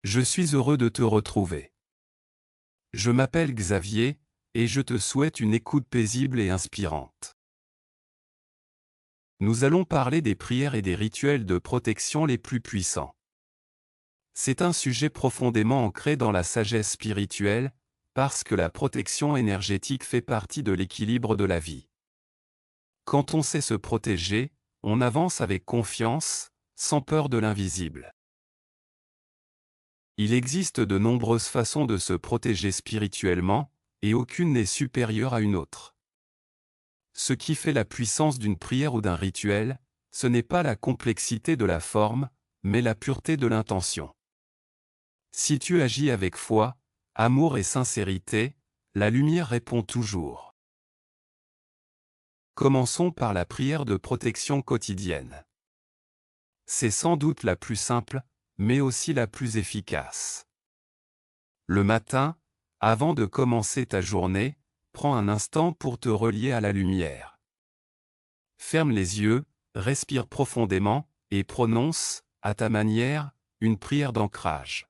Je suis heureux de te retrouver. Je m'appelle Xavier, et je te souhaite une écoute paisible et inspirante. Nous allons parler des prières et des rituels de protection les plus puissants. C'est un sujet profondément ancré dans la sagesse spirituelle, parce que la protection énergétique fait partie de l'équilibre de la vie. Quand on sait se protéger, on avance avec confiance, sans peur de l'invisible. Il existe de nombreuses façons de se protéger spirituellement, et aucune n'est supérieure à une autre. Ce qui fait la puissance d'une prière ou d'un rituel, ce n'est pas la complexité de la forme, mais la pureté de l'intention. Si tu agis avec foi, amour et sincérité, la lumière répond toujours. Commençons par la prière de protection quotidienne. C'est sans doute la plus simple, mais aussi la plus efficace. Le matin, avant de commencer ta journée, prends un instant pour te relier à la lumière. Ferme les yeux, respire profondément, et prononce, à ta manière, une prière d'ancrage.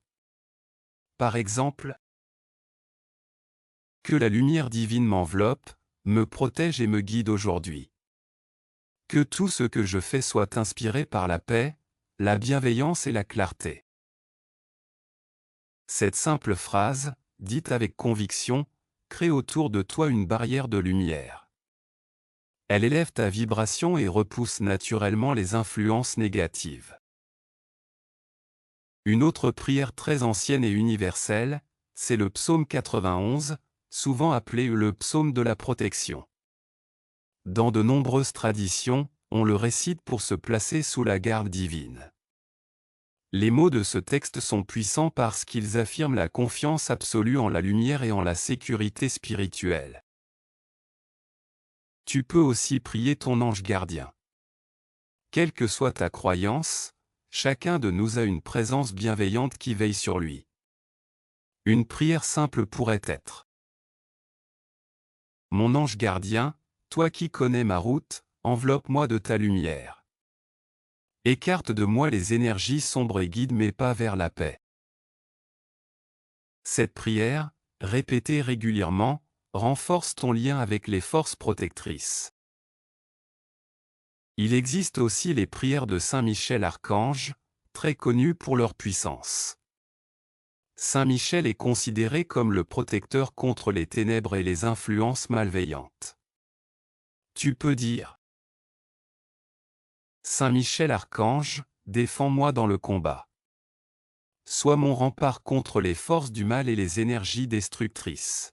Par exemple, que la lumière divine m'enveloppe, me protège et me guide aujourd'hui. Que tout ce que je fais soit inspiré par la paix, la bienveillance et la clarté. Cette simple phrase, dite avec conviction, crée autour de toi une barrière de lumière. Elle élève ta vibration et repousse naturellement les influences négatives. Une autre prière très ancienne et universelle, c'est le psaume 91, souvent appelé le psaume de la protection. Dans de nombreuses traditions, on le récite pour se placer sous la garde divine. Les mots de ce texte sont puissants parce qu'ils affirment la confiance absolue en la lumière et en la sécurité spirituelle. Tu peux aussi prier ton ange gardien. Quelle que soit ta croyance, chacun de nous a une présence bienveillante qui veille sur lui. Une prière simple pourrait être: Mon ange gardien, toi qui connais ma route, enveloppe-moi de ta lumière. Écarte de moi les énergies sombres et guide mes pas vers la paix. Cette prière, répétée régulièrement, renforce ton lien avec les forces protectrices. Il existe aussi les prières de Saint Michel Archange, très connues pour leur puissance. Saint Michel est considéré comme le protecteur contre les ténèbres et les influences malveillantes. Tu peux dire: Saint Michel Archange, défends-moi dans le combat. Sois mon rempart contre les forces du mal et les énergies destructrices.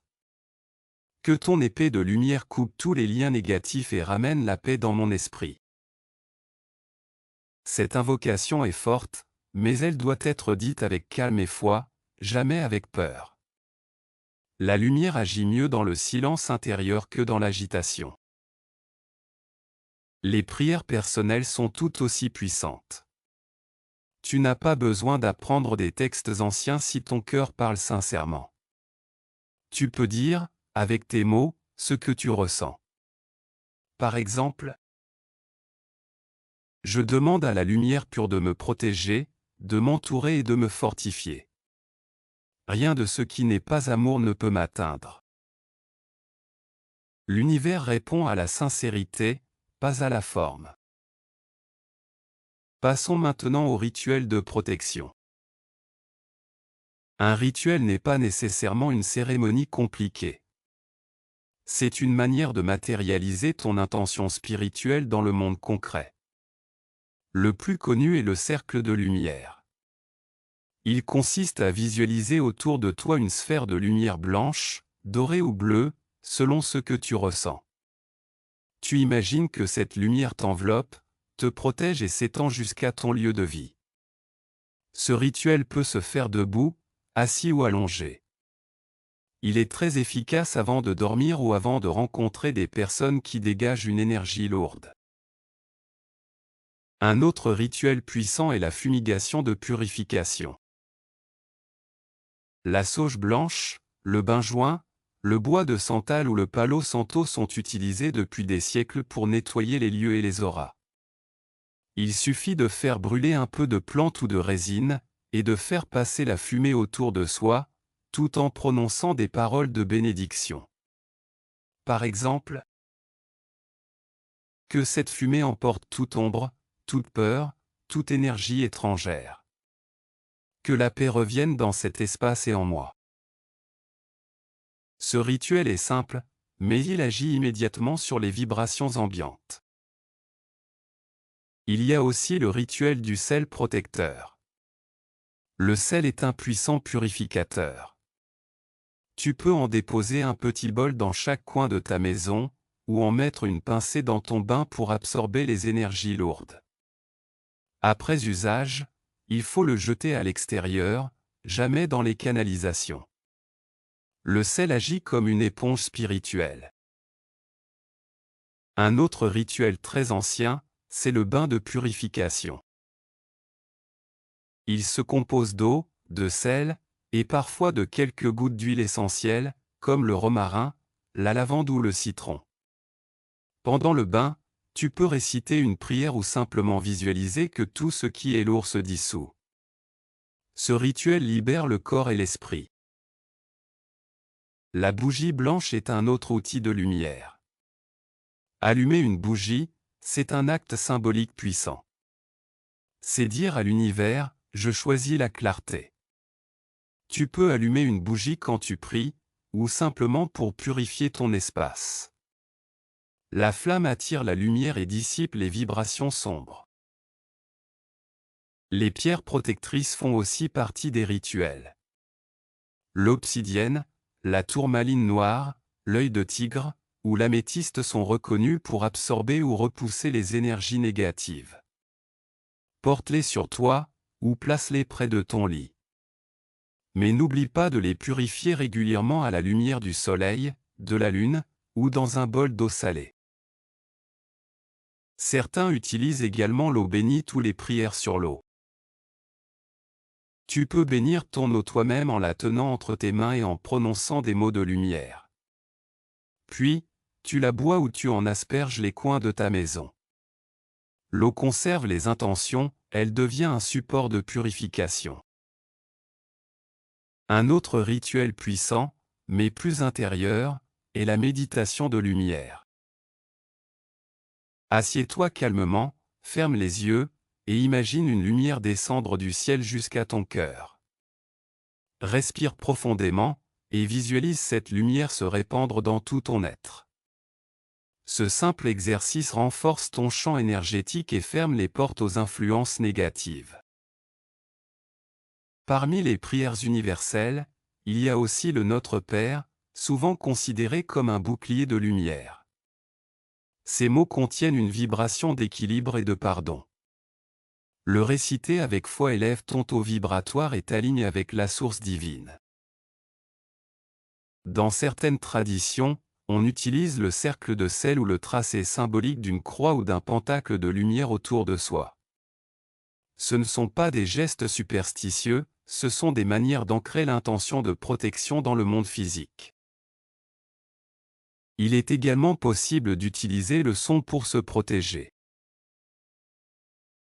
Que ton épée de lumière coupe tous les liens négatifs et ramène la paix dans mon esprit. Cette invocation est forte, mais elle doit être dite avec calme et foi, jamais avec peur. La lumière agit mieux dans le silence intérieur que dans l'agitation. Les prières personnelles sont tout aussi puissantes. Tu n'as pas besoin d'apprendre des textes anciens si ton cœur parle sincèrement. Tu peux dire, avec tes mots, ce que tu ressens. Par exemple, je demande à la lumière pure de me protéger, de m'entourer et de me fortifier. Rien de ce qui n'est pas amour ne peut m'atteindre. L'univers répond à la sincérité, pas à la forme. Passons maintenant au rituel de protection. Un rituel n'est pas nécessairement une cérémonie compliquée. C'est une manière de matérialiser ton intention spirituelle dans le monde concret. Le plus connu est le cercle de lumière. Il consiste à visualiser autour de toi une sphère de lumière blanche, dorée ou bleue, selon ce que tu ressens. Tu imagines que cette lumière t'enveloppe, te protège et s'étend jusqu'à ton lieu de vie. Ce rituel peut se faire debout, assis ou allongé. Il est très efficace avant de dormir ou avant de rencontrer des personnes qui dégagent une énergie lourde. Un autre rituel puissant est la fumigation de purification. La sauge blanche, le benjoin, le bois de santal ou le palo santo sont utilisés depuis des siècles pour nettoyer les lieux et les auras. Il suffit de faire brûler un peu de plante ou de résine, et de faire passer la fumée autour de soi, tout en prononçant des paroles de bénédiction. Par exemple, que cette fumée emporte toute ombre, toute peur, toute énergie étrangère. Que la paix revienne dans cet espace et en moi. Ce rituel est simple, mais il agit immédiatement sur les vibrations ambiantes. Il y a aussi le rituel du sel protecteur. Le sel est un puissant purificateur. Tu peux en déposer un petit bol dans chaque coin de ta maison, ou en mettre une pincée dans ton bain pour absorber les énergies lourdes. Après usage, il faut le jeter à l'extérieur, jamais dans les canalisations. Le sel agit comme une éponge spirituelle. Un autre rituel très ancien, c'est le bain de purification. Il se compose d'eau, de sel, et parfois de quelques gouttes d'huile essentielle, comme le romarin, la lavande ou le citron. Pendant le bain, tu peux réciter une prière ou simplement visualiser que tout ce qui est lourd se dissout. Ce rituel libère le corps et l'esprit. La bougie blanche est un autre outil de lumière. Allumer une bougie, c'est un acte symbolique puissant. C'est dire à l'univers, je choisis la clarté. Tu peux allumer une bougie quand tu pries, ou simplement pour purifier ton espace. La flamme attire la lumière et dissipe les vibrations sombres. Les pierres protectrices font aussi partie des rituels. L'obsidienne, la tourmaline noire, l'œil de tigre, ou l'améthyste sont reconnus pour absorber ou repousser les énergies négatives. Porte-les sur toi, ou place-les près de ton lit. Mais n'oublie pas de les purifier régulièrement à la lumière du soleil, de la lune, ou dans un bol d'eau salée. Certains utilisent également l'eau bénite ou les prières sur l'eau. Tu peux bénir ton eau toi-même en la tenant entre tes mains et en prononçant des mots de lumière. Puis, tu la bois ou tu en asperges les coins de ta maison. L'eau conserve les intentions, elle devient un support de purification. Un autre rituel puissant, mais plus intérieur, est la méditation de lumière. Assieds-toi calmement, ferme les yeux, et imagine une lumière descendre du ciel jusqu'à ton cœur. Respire profondément, et visualise cette lumière se répandre dans tout ton être. Ce simple exercice renforce ton champ énergétique et ferme les portes aux influences négatives. Parmi les prières universelles, il y a aussi le Notre Père, souvent considéré comme un bouclier de lumière. Ces mots contiennent une vibration d'équilibre et de pardon. Le réciter avec foi élève ton taux vibratoire et t'aligne avec la source divine. Dans certaines traditions, on utilise le cercle de sel ou le tracé symbolique d'une croix ou d'un pentacle de lumière autour de soi. Ce ne sont pas des gestes superstitieux, ce sont des manières d'ancrer l'intention de protection dans le monde physique. Il est également possible d'utiliser le son pour se protéger.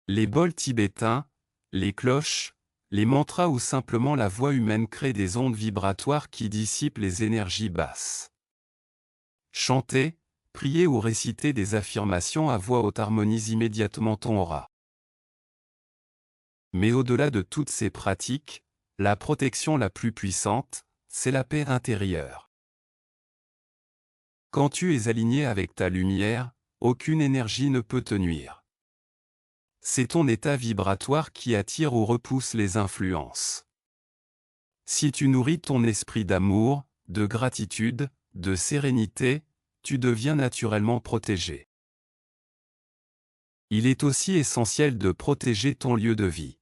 Les bols tibétains, les cloches, les mantras ou simplement la voix humaine créent des ondes vibratoires qui dissipent les énergies basses. Chanter, prier ou réciter des affirmations à voix haute harmonise immédiatement ton aura. Mais au-delà de toutes ces pratiques, la protection la plus puissante, c'est la paix intérieure. Quand tu es aligné avec ta lumière, aucune énergie ne peut te nuire. C'est ton état vibratoire qui attire ou repousse les influences. Si tu nourris ton esprit d'amour, de gratitude, de sérénité, tu deviens naturellement protégé. Il est aussi essentiel de protéger ton lieu de vie.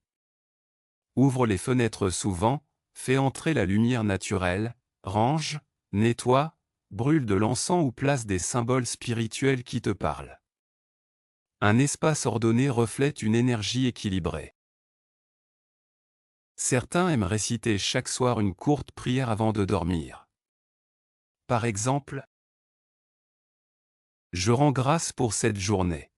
Ouvre les fenêtres souvent, fais entrer la lumière naturelle, range, nettoie, brûle de l'encens ou place des symboles spirituels qui te parlent. Un espace ordonné reflète une énergie équilibrée. Certains aiment réciter chaque soir une courte prière avant de dormir. Par exemple, je rends grâce pour cette journée.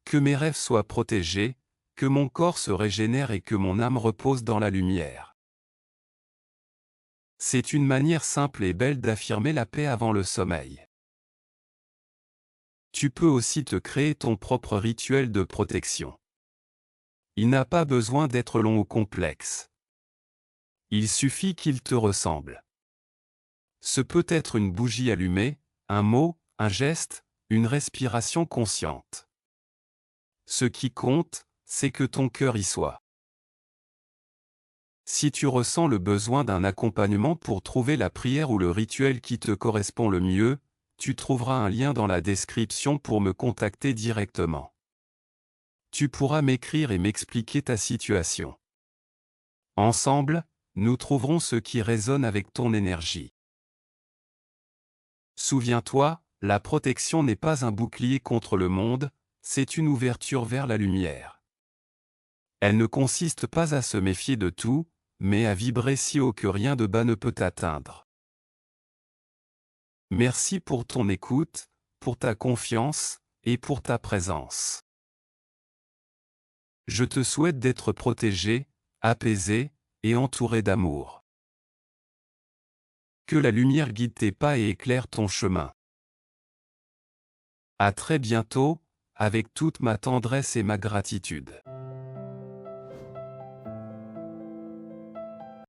Que mes rêves soient protégés, Que mon corps se régénère et que mon âme repose dans la lumière. C'est une manière simple et belle d'affirmer la paix avant le sommeil. Tu peux aussi te créer ton propre rituel de protection. Il n'a pas besoin d'être long ou complexe. Il suffit qu'il te ressemble. Ce peut être une bougie allumée, un mot, un geste, une respiration consciente. Ce qui compte, c'est que ton cœur y soit. Si tu ressens le besoin d'un accompagnement pour trouver la prière ou le rituel qui te correspond le mieux, tu trouveras un lien dans la description pour me contacter directement. Tu pourras m'écrire et m'expliquer ta situation. Ensemble, nous trouverons ce qui résonne avec ton énergie. Souviens-toi, la protection n'est pas un bouclier contre le monde, c'est une ouverture vers la lumière. Elle ne consiste pas à se méfier de tout, mais à vibrer si haut que rien de bas ne peut t'atteindre. Merci pour ton écoute, pour ta confiance, et pour ta présence. Je te souhaite d'être protégé, apaisé, et entouré d'amour. Que la lumière guide tes pas et éclaire ton chemin. À très bientôt, avec toute ma tendresse et ma gratitude.